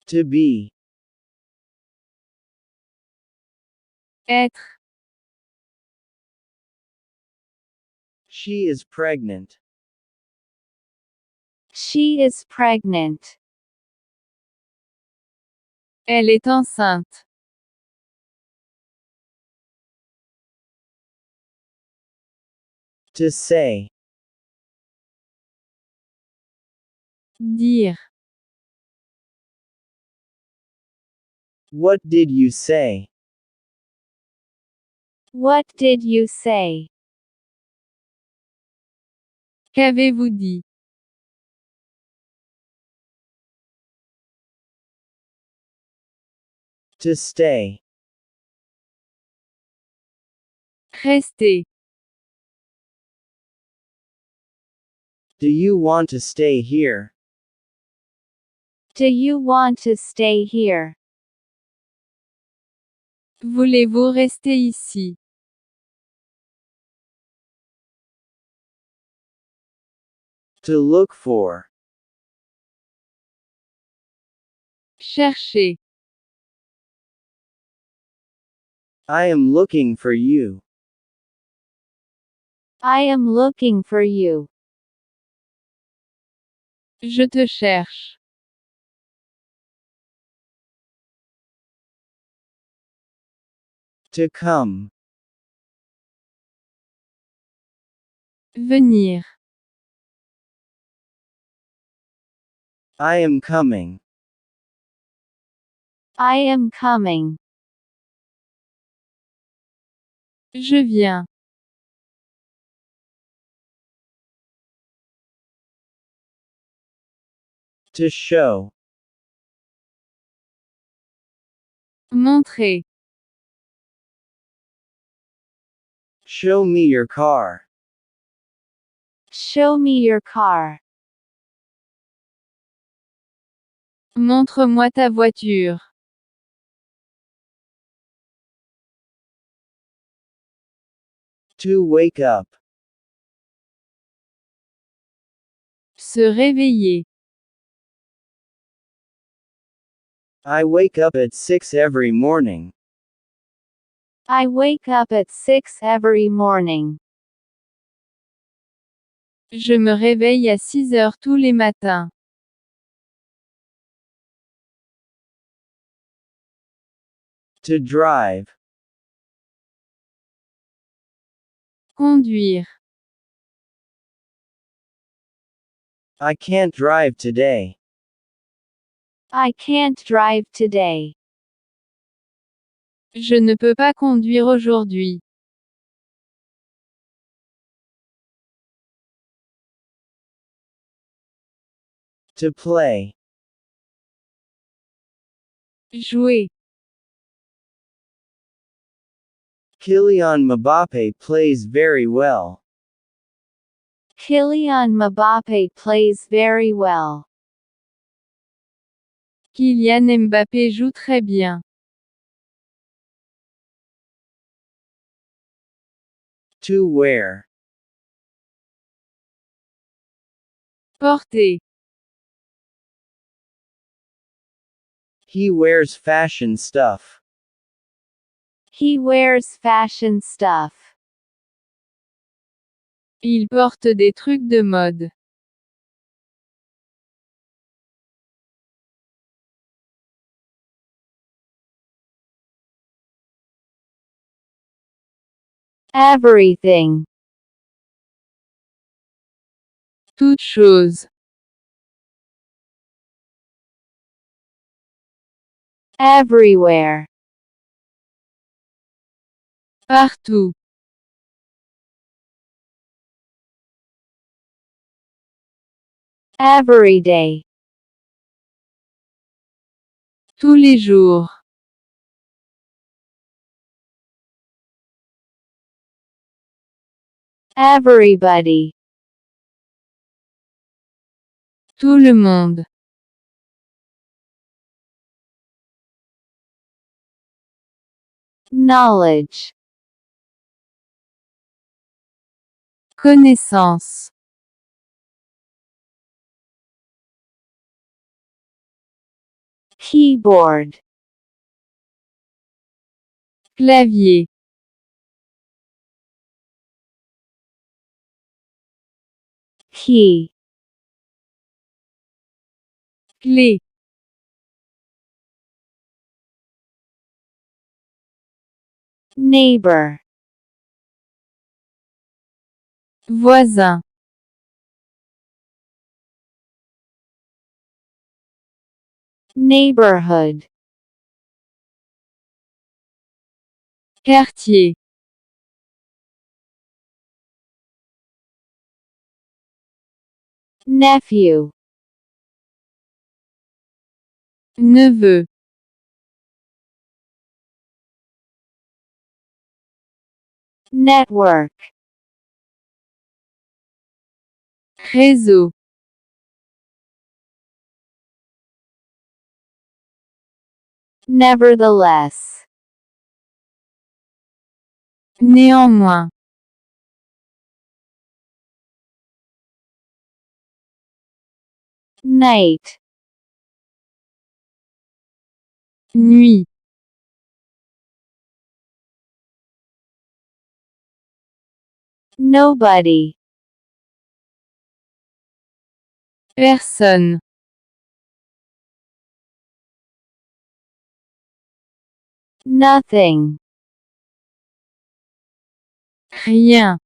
To be. Être. She is pregnant. She is pregnant. Elle est enceinte. To say. Dire. What did you say? What did you say? Qu'avez-vous dit? To stay. Rester. Do you want to stay here? Do you want to stay here? Voulez-vous rester ici? To look for. Chercher. I am looking for you. I am looking for you. Je te cherche. To come. Venir. I am coming. I am coming. Je viens. To show. Montrer. Show me your car. Show me your car. Montre-moi ta voiture. To wake up. Se réveiller. I wake up at 6 every morning. I wake up at 6 every morning. Je me réveille à 6 heures tous les matins. To drive. Conduire. I can't drive today. I can't drive today. Je ne peux pas conduire aujourd'hui. To play. Jouer. Kylian Mbappé plays very well. Kylian Mbappé plays very well. Kylian Mbappé joue très bien. To wear. Porter. He wears fashion stuff. He wears fashion stuff. Il porte des trucs de mode. Everything. Toute chose. Everywhere. Partout. Every day. Tous les jours. Everybody. Tout le monde. Knowledge. Connaissance. keyboard, clavier, key, clé, neighbor, voisin, neighborhood, quartier, nephew, neveu, network, réseau, nevertheless, néanmoins, night, nuit, nobody, personne, nothing, rien,